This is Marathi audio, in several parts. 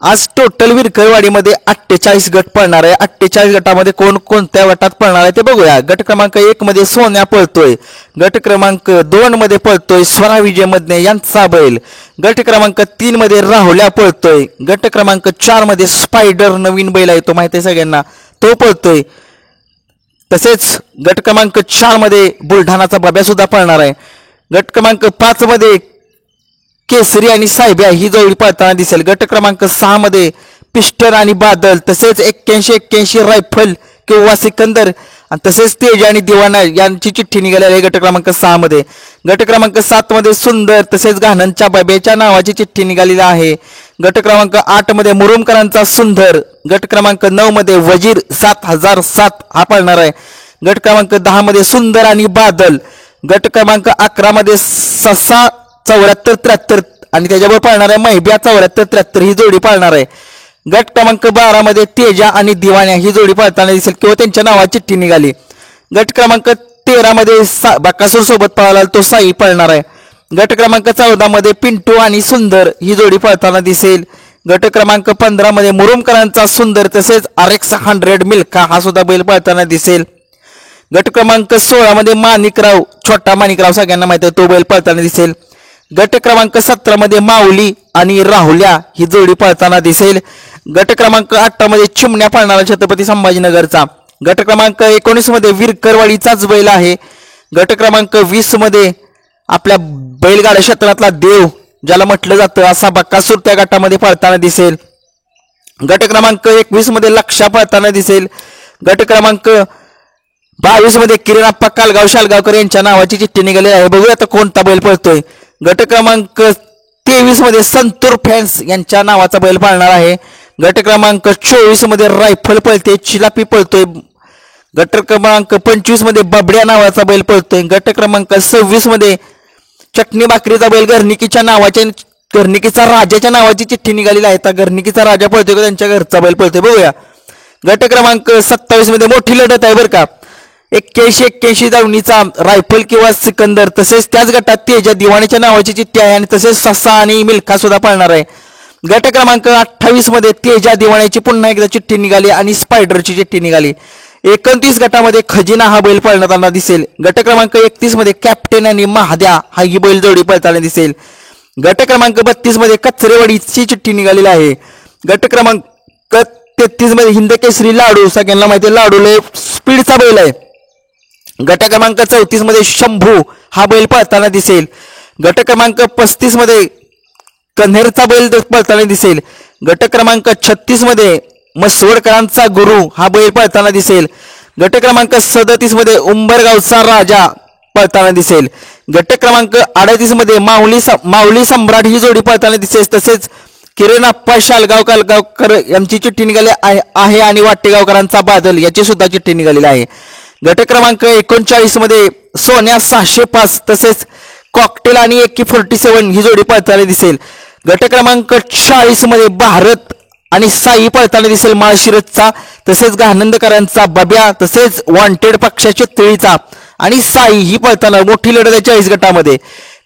आज टोटल विरकरवाडीमध्ये 48 गट पळणार आहे. 48 गटामध्ये कोण कोणत्या गटात पळणार आहे ते बघूया. गट क्रमांक 1 मध्ये सोन्या पळतोय. गट क्रमांक 2 मध्ये पळतोय स्वरा विजय मधने यांचा बैल. गट क्रमांक 3 मध्ये राहुल्या पळतोय. गट क्रमांक 4 मध्ये स्पायडर नवीन बैल आहे, तो माहिती आहे सगळ्यांना, तो पळतोय. तसेच गट क्रमांक 4 मध्ये बुलढाणाचा बाब्या सुद्धा पळणार आहे. गट क्रमांक 5 मध्ये केसरी आणि साहेब्या ही जोडी पळताना दिसेल. गट क्रमांक 6 मध्ये पिस्टन आणि बादल, तसेच 81-81 रायफल किंवा सिकंदर, आणि तसेच तेज आणि दिवाना यांची चिठ्ठी निघालेली आहे गट क्रमांक 6 मध्ये. गट क्रमांक 7 मध्ये सुंदर तसेच घाणनच्या बाब्याच्या नावाची चिठ्ठी निघालेली आहे. गट क्रमांक 8 मध्ये मुरुमकरांचा सुंदर. गट क्रमांक 9 मध्ये वजीर 7007 हा पळणार आहे. गट क्रमांक 10 मध्ये सुंदर आणि बादल. गट क्रमांक 11 मध्ये ससा 74-73 आणि त्याच्यावर पाळणार आहे महिब्या 74-73 ही जोडी पाळणार आहे. गट क्रमांक 12 मध्ये तेजा आणि दिवाण्या ही जोडी पाळताना दिसेल किंवा त्यांच्या नावाची चिठ्ठी निघाली. गट क्रमांक 13 मध्ये बकासूर सोबत पळाला तो साई पळणार आहे. गट क्रमांक 14 मध्ये पिंटू आणि सुंदर ही जोडी पळताना दिसेल. गट क्रमांक 15 मध्ये मुरुमकरांचा सुंदर तसेच RX 100 मिल्खा हा सुद्धा बैल पळताना दिसेल. गट क्रमांक 16 मध्ये माणिकराव, छोटा माणिकराव सगळ्यांना माहिती आहे, तो बैल पळताना दिसेल. गट क्रमांक 17 मध्ये माऊली आणि राहुल्या ही जोडी पळताना दिसेल. गट क्रमांक 18 मध्ये चिमण्या पळणारा छत्रपती संभाजीनगरचा. गट क्रमांक 19 मध्ये विरकरवाडीचाच बैल आहे. गट क्रमांक 20 मध्ये आपल्या बैलगाडा क्षेत्रातला देव ज्याला म्हटलं जातं असा बक्कासूर त्या गटामध्ये पळताना दिसेल. गट क्रमांक 21 मध्ये लक्षा पळताना दिसेल. गट क्रमांक 22 मध्ये किरणप्पा कालगाव शालगावकर यांच्या नावाची चिठ्ठी निघाली आहे. बघूया आता कोणता बैल पळतोय. गट क्रमांक 23 मध्ये संतूर फॅन्स यांच्या नावाचा बैल पाळणार आहे. गट क्रमांक 24 मध्ये रायफल पळते, चिलापी पळतोय. गट क्रमांक 25 मध्ये बबड्या नावाचा बैल पळतोय. गट क्रमांक 26 मध्ये चटणी भाकरीचा बैल घरनिकीचा राजाच्या नावाची चिठ्ठी निघालेली आहे. तर घरनिकीचा राजा पळतोय का त्यांच्या घरचा बैल पळतोय बघूया. गट क्रमांक 27 मध्ये मोठी लढत आहे बरं का. 81-81 दावणीचा रायफल किंवा सिकंदर, तसेच त्याच गटात तेजा दिवाणीच्या नावाची चिठ्ठी आहे आणि तसेच ससा आणि मिल्खा सुद्धा पळणार आहे. गट क्रमांक 28 मध्ये तेजा दिवाणीची पुन्हा एकदा चिठ्ठी निघाली आणि स्पायडरची चिठ्ठी निघाली. 29 गटामध्ये खजिना हा बैल पळताना दिसेल. गट क्रमांक 31 मध्ये कॅप्टन आणि महाद्या हा ही बैल जोडी पळताना दिसेल. गट क्रमांक 32 मध्ये कचरेवाडीची चिठ्ठी निघालेली आहे. गट क्रमांक 33 मध्ये हिंदकेसरी लाडू, सगळ्यांना माहिती आहे लाडू लय स्पीडचा बैल आहे. गट क्रमांक 34 मध्ये शंभू हा बैल पळताना दिसेल. गट क्रमांक 35 मध्ये कन्हेरचा बैल पळताना दिसेल. गट क्रमांक 36 मध्ये मसवडकरांचा गुरु हा बैल पळताना दिसेल. गट क्रमांक 37 मध्ये उंबरगावचा राजा पळताना दिसेल. गट क्रमांक 38 मध्ये माऊली सम्राट ही जोडी पळताना दिसेल. तसेच किरणप्पा शालगावकर यांची चिठ्ठी निघाली आहे आणि वाटेगावकरांचा बादल याची सुद्धा चिठ्ठी निघालेली आहे. गट क्रमांक 39 मध्ये सोन्या 605 तसेच कॉकटेल आणि AK-47 ही जोडी पळताना दिसेल. गट क्रमांक 40 मध्ये भारत आणि साई पळताना दिसेल माळशिरसचा, तसेच गानंदकरांचा बब्या, तसेच वॉन्टेड पक्षाच्या तळीचा आणि साई ही पळताना मोठी लढत आहे 40 गटामध्ये.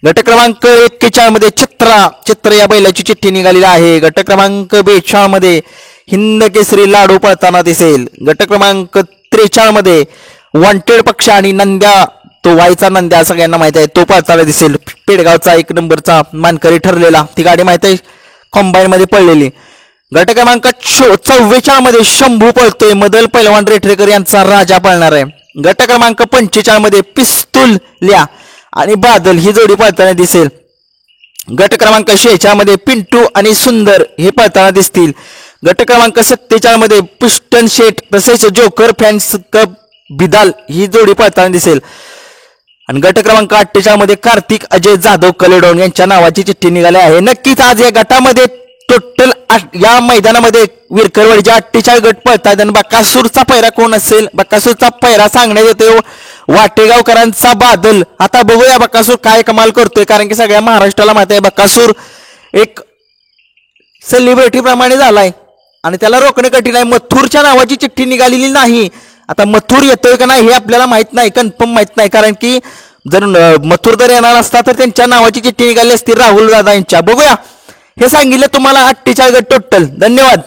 गट क्रमांक 41 मध्ये चित्र या बैलाची चिठ्ठी निघालेली आहे. गट क्रमांक 42 मध्ये हिंद केसरी लाडू पळताना दिसेल. गट क्रमांक 43 मध्ये वॉन्टेड पक्ष आणि नंद्या, तो वाईचा नंद्या सगळ्यांना माहिती आहे, तो पळताना दिसेल. पेडगावचा 1 नंबरचा मानकरी ठरलेला, ती गाडी माहिती आहे कॉम्बाईन मध्ये पडलेली. गट क्रमांक 44 मध्ये शंभू पळतोय, मदल पैलवान रेठरेकर यांचा राजा पळणार आहे. गट क्रमांक 45 मध्ये पिस्तुल्या आणि बादल ही जोडी पळताना दिसेल. गट क्रमांक 46 मध्ये पिंटू आणि सुंदर हे पळताना दिसतील. गट क्रमांक 47 मध्ये पिस्टन शेट तसेच जोकर फॅन्स कप बिदाल ही जोडी पळताना दिसेल. आणि गट क्रमांक 48 मध्ये कार्तिक अजय जाधव कलेडोन यांच्या नावाची चिठ्ठी निघाली आहे. नक्कीच आज या गटामध्ये टोटल या मैदानामध्ये विरकरवाडीचे 48 गट पळतात. आणि बकासूरचा पैरा कोण असेल, बकासूरचा पैरा सांगण्यात येतो वाटेगावकरांचा बादल. आता बघूया बकासूर काय कमाल करतोय, कारण की सगळ्या महाराष्ट्राला माहिती आहे बकासूर एक सेलिब्रिटी प्रमाणे झालाय आणि त्याला रोखणे कठीण आहे. मथुरच्या नावाची चिठ्ठी निघालेली नाही. आता मथुर येतोय का नाही हे आपल्याला माहित नाही, कन्फर्म माहित नाही, कारण की जर मथुर जर येणार असता तर त्यांच्या नावाची चिठ्ठी निघाली असती राहुल दादा यांच्या. बघूया हे सांगितले तुम्हाला 48 गट टोटल. धन्यवाद.